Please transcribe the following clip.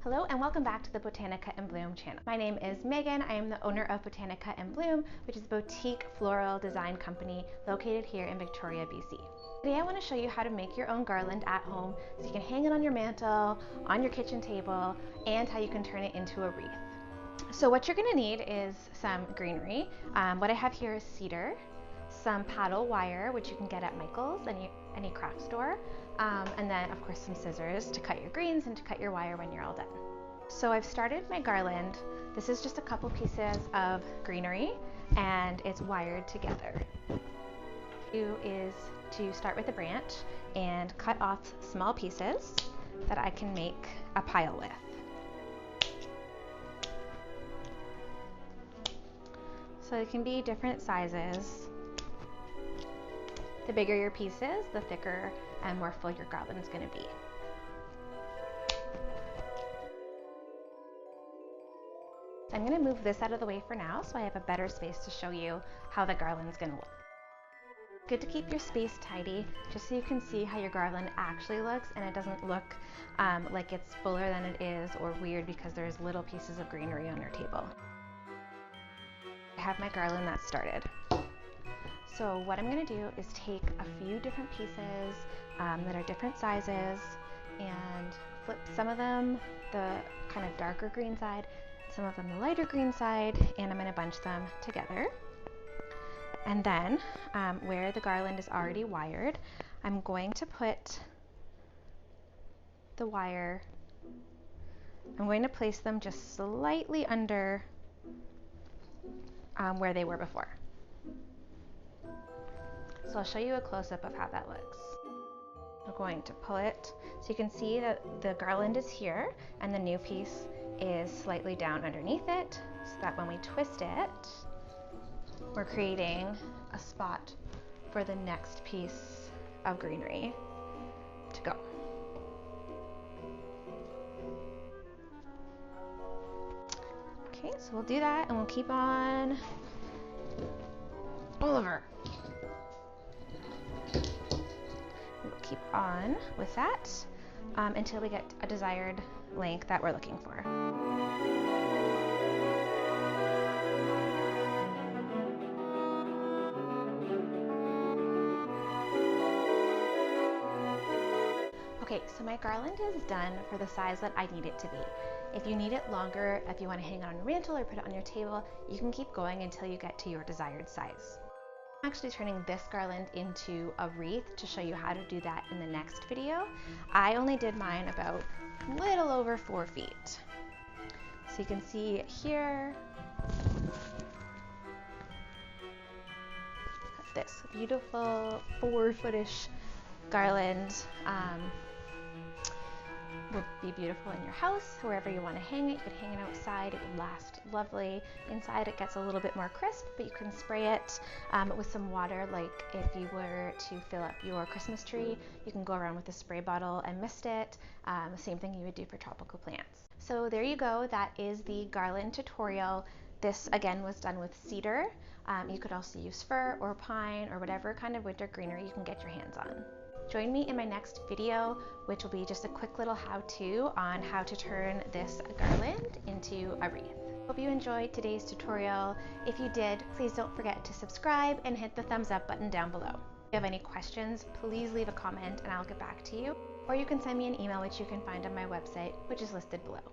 Hello and welcome back to the Botanica in Bloom channel. My name is Megan. I am the owner of Botanica in Bloom, which is a boutique floral design company located here in Victoria, BC. Today I want to show you how to make your own garland at home so you can hang it on your mantle, on your kitchen table, and how you can turn it into a wreath. So what you're going to need is some greenery. What I have here is cedar, some paddle wire, which you can get at Michael's, any craft store, and then of course some scissors to cut your greens and to cut your wire when you're all done. So I've started my garland. This is just a couple pieces of greenery and it's wired together. Do is to start with a branch and cut off small pieces that I can make a pile with. So it can be different sizes. The bigger your piece is, the thicker and more full your garland is going to be. I'm going to move this out of the way for now so I have a better space to show you how the garland's going to look. Good to keep your space tidy just so you can see how your garland actually looks and it doesn't look like it's fuller than it is or weird because there's little pieces of greenery on your table. I have my garland that's started. So what I'm going to do is take a few different pieces that are different sizes and flip some of them the kind of darker green side, some of them the lighter green side, and I'm going to bunch them together. And then where the garland is already wired, I'm going to put the wire, I'm going to place them just slightly under where they were before. So I'll show you a close-up of how that looks. I'm going to pull it so you can see that the garland is here and the new piece is slightly down underneath it so that when we twist it, we're creating a spot for the next piece of greenery to go. Okay, so we'll do that and we'll keep on over. Keep on with that until we get a desired length that we're looking for. Okay, so my garland is done for the size that I need it to be. If you need it longer, if you want to hang it on your mantle or put it on your table, you can keep going until you get to your desired size. I'm actually turning this garland into a wreath to show you how to do that in the next video. I only did mine about a little over 4 feet. So you can see here, this beautiful 4-foot-ish garland would be beautiful in your house, wherever you want to hang it. You could hang it outside, it would last lovely. Inside it gets a little bit more crisp, but you can spray it with some water, like if you were to fill up your Christmas tree, you can go around with a spray bottle and mist it. The same thing you would do for tropical plants. So there you go, that is the garland tutorial. This again was done with cedar. You could also use fir or pine or whatever kind of winter greenery you can get your hands on. Join me in my next video, which will be just a quick little how-to on how to turn this garland into a wreath. Hope you enjoyed today's tutorial. If you did, please don't forget to subscribe and hit the thumbs up button down below. If you have any questions, please leave a comment and I'll get back to you. Or you can send me an email, which you can find on my website, which is listed below.